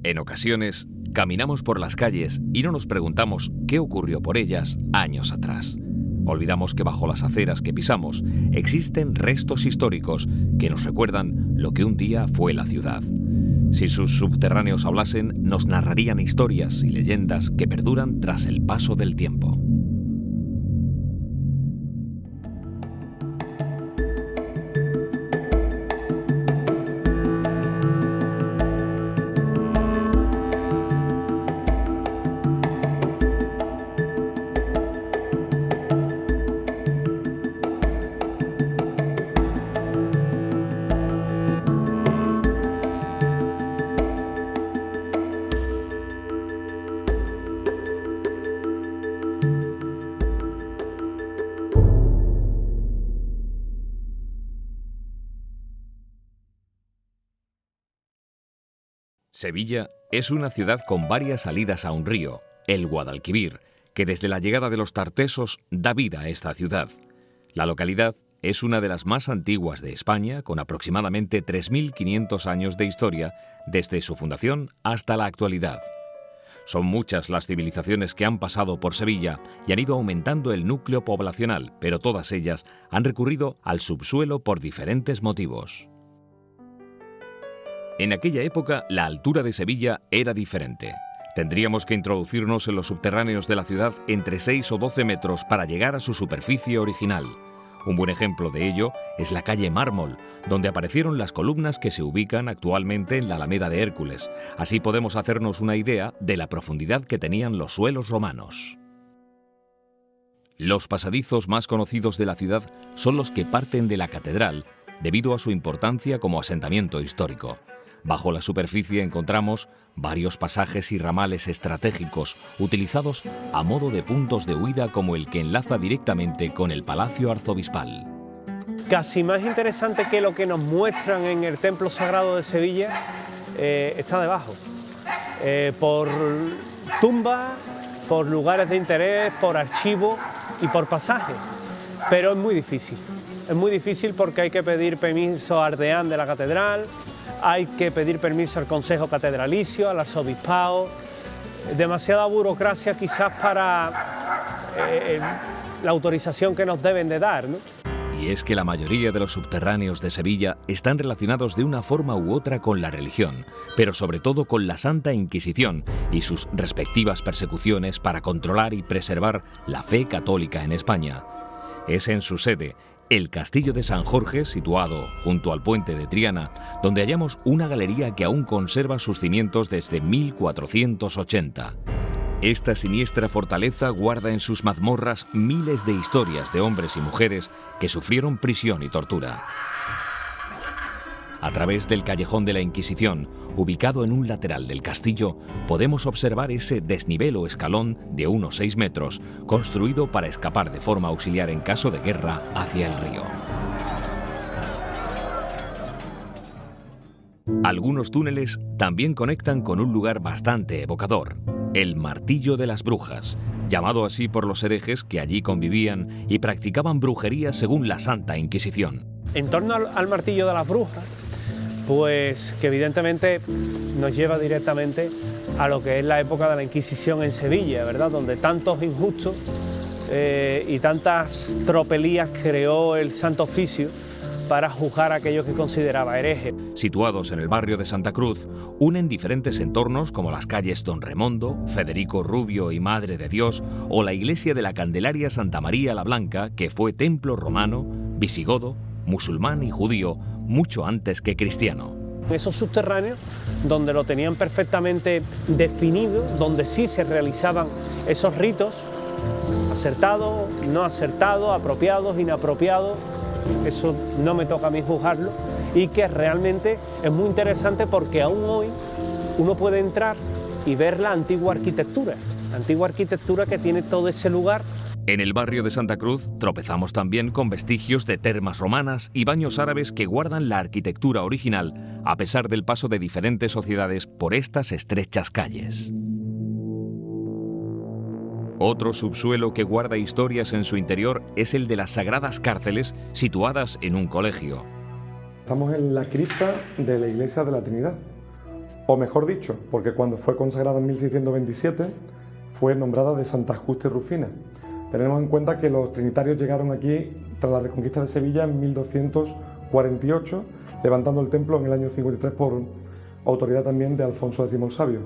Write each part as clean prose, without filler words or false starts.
En ocasiones, caminamos por las calles y no nos preguntamos qué ocurrió por ellas años atrás. Olvidamos que bajo las aceras que pisamos existen restos históricos que nos recuerdan lo que un día fue la ciudad. Si sus subterráneos hablasen, nos narrarían historias y leyendas que perduran tras el paso del tiempo. Sevilla es una ciudad con varias salidas a un río, el Guadalquivir, que desde la llegada de los tartesos da vida a esta ciudad. La localidad es una de las más antiguas de España, con aproximadamente 3.500 años de historia desde su fundación hasta la actualidad. Son muchas las civilizaciones que han pasado por Sevilla y han ido aumentando el núcleo poblacional, pero todas ellas han recurrido al subsuelo por diferentes motivos. En aquella época, la altura de Sevilla era diferente. Tendríamos que introducirnos en los subterráneos de la ciudad entre 6 o 12 metros para llegar a su superficie original. Un buen ejemplo de ello es la calle Mármol, donde aparecieron las columnas que se ubican actualmente en la Alameda de Hércules. Así podemos hacernos una idea de la profundidad que tenían los suelos romanos. Los pasadizos más conocidos de la ciudad son los que parten de la catedral, debido a su importancia como asentamiento histórico. Bajo la superficie encontramos varios pasajes y ramales estratégicos utilizados a modo de puntos de huida, como el que enlaza directamente con el Palacio Arzobispal. Casi más interesante que lo que nos muestran en el Templo Sagrado de Sevilla está debajo. Por tumbas, por lugares de interés, por archivos y por pasajes. Pero es muy difícil. Es muy difícil porque hay que pedir permiso al deán de la catedral, hay que pedir permiso al Consejo Catedralicio, al Arzobispado. Demasiada burocracia quizás para la autorización que nos deben de dar, ¿no? Y es que la mayoría de los subterráneos de Sevilla están relacionados de una forma u otra con la religión, pero sobre todo con la Santa Inquisición y sus respectivas persecuciones para controlar y preservar la fe católica en España. Es en su sede, el Castillo de San Jorge, situado junto al puente de Triana, donde hallamos una galería que aún conserva sus cimientos desde 1480. Esta siniestra fortaleza guarda en sus mazmorras miles de historias de hombres y mujeres que sufrieron prisión y tortura. A través del Callejón de la Inquisición, ubicado en un lateral del castillo, podemos observar ese desnivel o escalón de unos 6 metros, construido para escapar de forma auxiliar en caso de guerra hacia el río. Algunos túneles también conectan con un lugar bastante evocador, el Martillo de las Brujas, llamado así por los herejes que allí convivían y practicaban brujería según la Santa Inquisición. En torno al Martillo de las Brujas, pues que evidentemente nos lleva directamente a lo que es la época de la Inquisición en Sevilla, ¿verdad? Donde tantos injustos y tantas tropelías creó el Santo Oficio para juzgar a aquellos que consideraba herejes. Situados en el barrio de Santa Cruz, unen diferentes entornos como las calles Don Remondo, Federico Rubio y Madre de Dios, o la iglesia de la Candelaria Santa María la Blanca, que fue templo romano, visigodo, musulmán y judío, mucho antes que cristiano. Esos subterráneos, donde lo tenían perfectamente definido, donde sí se realizaban esos ritos, acertados, no acertados, apropiados, inapropiados, eso no me toca a mí juzgarlo, y que realmente es muy interesante porque aún hoy uno puede entrar y ver la antigua arquitectura que tiene todo ese lugar. En el barrio de Santa Cruz tropezamos también con vestigios de termas romanas y baños árabes que guardan la arquitectura original, a pesar del paso de diferentes sociedades por estas estrechas calles. Otro subsuelo que guarda historias en su interior es el de las sagradas cárceles situadas en un colegio. Estamos en la cripta de la Iglesia de la Trinidad. o mejor dicho, porque cuando fue consagrada en 1627 fue nombrada de Santa Justa y Rufina. Tenemos en cuenta que los trinitarios llegaron aquí tras la reconquista de Sevilla en 1248, levantando el templo en el año 53 por autoridad también de Alfonso X el Sabio.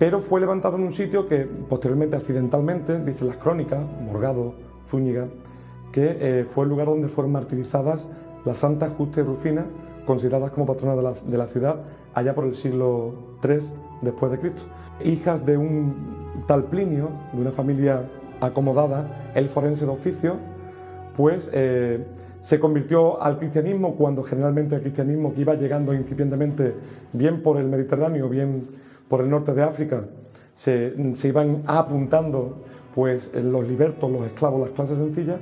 Pero fue levantado en un sitio que posteriormente, accidentalmente, dicen las crónicas, Morgado, Zúñiga, que fue el lugar donde fueron martirizadas las Santas Justa y Rufina, consideradas como patronas de la ciudad allá por el siglo III después de Cristo. Hijas de un tal Plinio, de una familia acomodada, el forense de oficio, pues se convirtió al cristianismo cuando generalmente el cristianismo, que iba llegando incipientemente bien por el Mediterráneo, bien por el norte de África, se iban apuntando pues los libertos, los esclavos, las clases sencillas,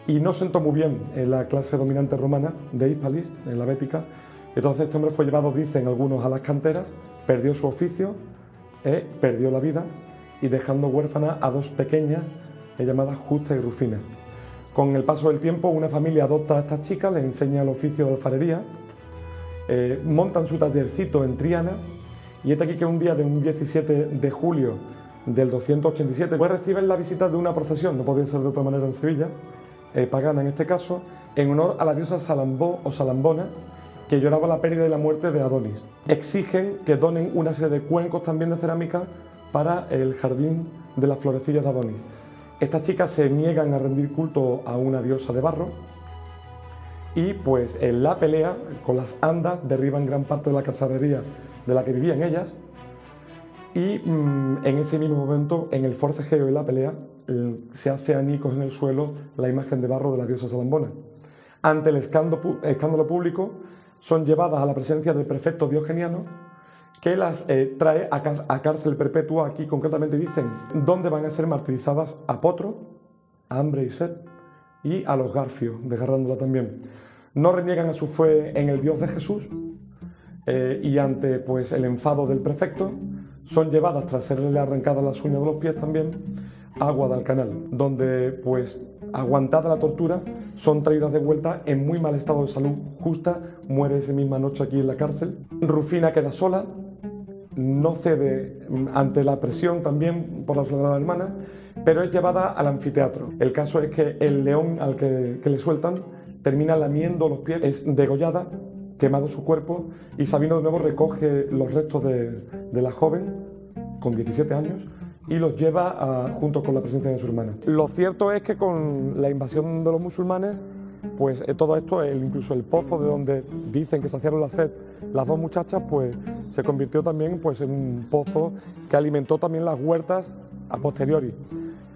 y no sentó muy bien en la clase dominante romana de Hispalis, en la Bética. Entonces este hombre fue llevado, dicen algunos, a las canteras, perdió su oficio, perdió la vida, y dejando huérfanas a dos pequeñas llamadas Justa y Rufina. Con el paso del tiempo, una familia adopta a estas chicas, les enseña el oficio de alfarería, montan su tallercito en Triana, y es aquí que un día de un 17 de julio del 287, pues reciben la visita de una procesión, no podía ser de otra manera en Sevilla, pagana en este caso, en honor a la diosa Salambó o Salambona, que lloraba la pérdida y la muerte de Adonis. Exigen que donen una serie de cuencos también de cerámica para el jardín de las florecillas de Adonis. Estas chicas se niegan a rendir culto a una diosa de barro y pues en la pelea con las andas derriban gran parte de la caserería de la que vivían ellas, y en ese mismo momento, en el forcejeo y la pelea, se hace añicos en el suelo la imagen de barro de la diosa Salambona. Ante el escándalo público, son llevadas a la presencia del prefecto Diogeniano, que las trae a cárcel perpetua. Aquí concretamente dicen dónde van a ser martirizadas a Potro, a Hambre y Sed, y a los Garfios, desgarrándola también. No reniegan a su fe en el Dios de Jesús, y ante pues, el enfado del prefecto, son llevadas, tras serle arrancadas las uñas de los pies también, a Guadalcanal, donde, pues, aguantada la tortura, son traídas de vuelta en muy mal estado de salud. Justa muere esa misma noche aquí en la cárcel. Rufina queda sola, no cede ante la presión también por la soledad hermana, pero es llevada al anfiteatro. El caso es que el león al que le sueltan termina lamiendo los pies, es degollada, quemado su cuerpo, y Sabino de nuevo recoge los restos de la joven con 17 años y los lleva junto con la presencia de su hermana. Lo cierto es que con la invasión de los musulmanes, pues todo esto, incluso el pozo de donde dicen que saciaron la sed las dos muchachas, pues se convirtió también pues, en un pozo que alimentó también las huertas a posteriori.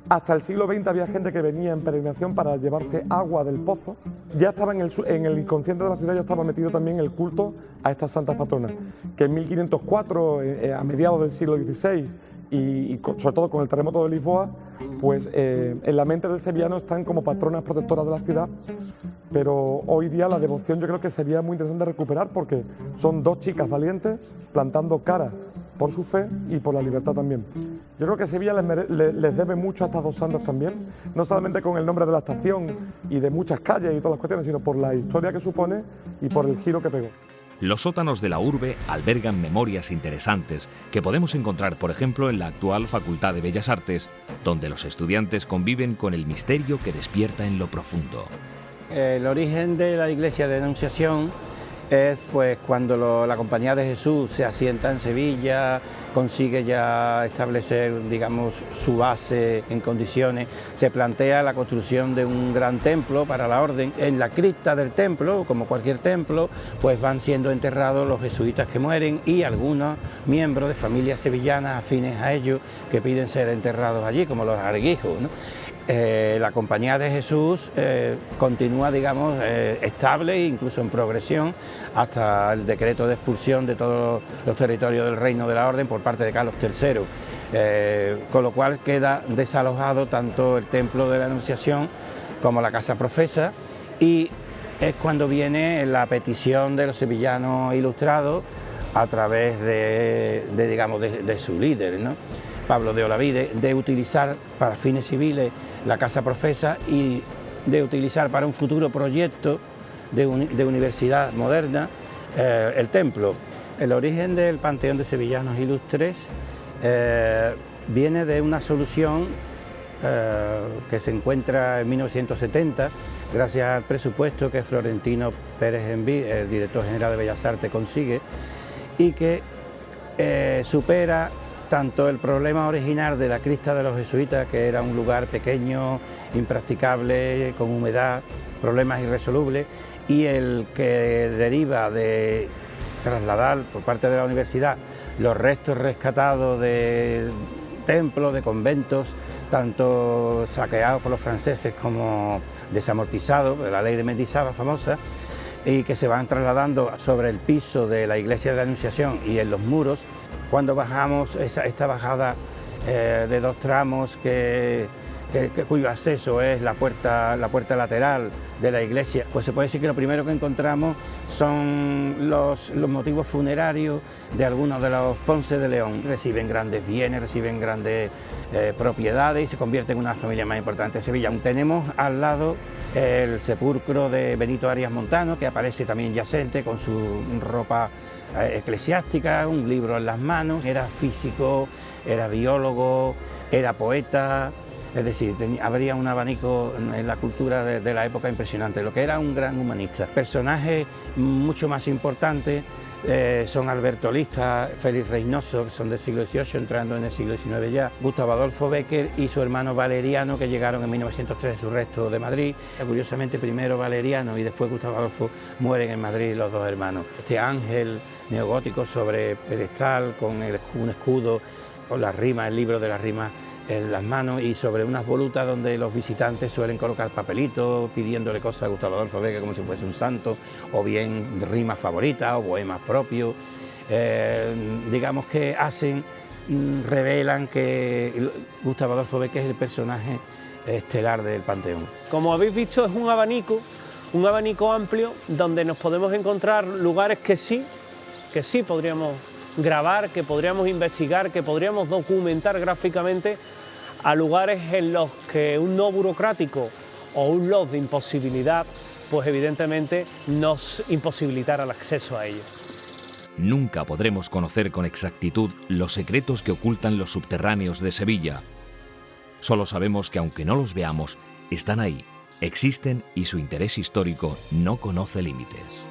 Hasta el siglo XX había gente que venía en peregrinación para llevarse agua del pozo. Ya estaba en el inconsciente de la ciudad, ya estaba metido también el culto a estas santas patronas, que en 1504, a mediados del siglo XVI, y sobre todo con el terremoto de Lisboa, pues en la mente del sevillano están como patronas protectoras de la ciudad, pero hoy día la devoción yo creo que sería muy interesante recuperar, porque son dos chicas valientes plantando cara por su fe y por la libertad también. Yo creo que Sevilla les debe mucho a estas dos santas también, no solamente con el nombre de la estación y de muchas calles y todas las cuestiones, sino por la historia que supone y por el giro que pegó. Los sótanos de la urbe albergan memorias interesantes que podemos encontrar, por ejemplo, en la actual Facultad de Bellas Artes, donde los estudiantes conviven con el misterio que despierta en lo profundo. El origen de la iglesia de Anunciación es pues cuando la Compañía de Jesús se asienta en Sevilla, consigue ya establecer, digamos, su base en condiciones, se plantea la construcción de un gran templo para la orden. En la cripta del templo, como cualquier templo, pues van siendo enterrados los jesuitas que mueren y algunos miembros de familias sevillanas afines a ellos que piden ser enterrados allí, como los Arguijos, ¿no? La Compañía de Jesús continúa, digamos, estable e incluso en progresión hasta el decreto de expulsión de todos los territorios del Reino de la Orden por parte de Carlos III, con lo cual queda desalojado tanto el Templo de la Anunciación como la Casa Profesa, y es cuando viene la petición de los sevillanos ilustrados a través de su líder, ¿no?, Pablo de Olavide, de utilizar para fines civiles la Casa Profesa y de utilizar para un futuro proyecto de universidad moderna el templo. El origen del Panteón de Sevillanos Ilustres viene de una solución que se encuentra en 1970, gracias al presupuesto que Florentino Pérez Enví, el director general de Bellas Artes, consigue, y que supera tanto el problema original de la cripta de los jesuitas, que era un lugar pequeño, impracticable, con humedad, problemas irresolubles, y el que deriva de trasladar por parte de la universidad los restos rescatados de templos, de conventos, tanto saqueados por los franceses como desamortizados, la ley de Mendizábal famosa, y que se van trasladando sobre el piso de la iglesia de la Anunciación y en los muros. Cuando bajamos esta bajada de 2 tramos cuyo acceso es la puerta lateral de la iglesia, pues se puede decir que lo primero que encontramos son los motivos funerarios de algunos de los Ponce de León. Reciben grandes bienes, reciben grandes propiedades y se convierten en una familia más importante de Sevilla. Tenemos al lado el sepulcro de Benito Arias Montano, que aparece también yacente con su ropa eclesiástica, un libro en las manos. Era físico, era biólogo, era poeta. Es decir, habría un abanico en la cultura de la época impresionante, lo que era un gran humanista. Personajes mucho más importantes son Alberto Lista, Félix Reynoso, que son del siglo XVIII, entrando en el siglo XIX ya, Gustavo Adolfo Bécquer y su hermano Valeriano, que llegaron en 1903 su resto de Madrid. Curiosamente, primero Valeriano y después Gustavo Adolfo mueren en Madrid los 2 hermanos. Este ángel neogótico sobre pedestal, con un escudo, con las rimas, el libro de las rimas en las manos, y sobre unas volutas donde los visitantes suelen colocar papelitos pidiéndole cosas a Gustavo Adolfo Bécquer como si fuese un santo, o bien rimas favoritas o poemas propios. Digamos que revelan que Gustavo Adolfo Bécquer es el personaje estelar del Panteón. Como habéis visto, es un abanico amplio donde nos podemos encontrar lugares que sí podríamos grabar, que podríamos investigar, que podríamos documentar gráficamente, a lugares en los que un no burocrático o un lot de imposibilidad, pues evidentemente nos imposibilitara el acceso a ellos. Nunca podremos conocer con exactitud los secretos que ocultan los subterráneos de Sevilla. Solo sabemos que, aunque no los veamos, están ahí, existen y su interés histórico no conoce límites.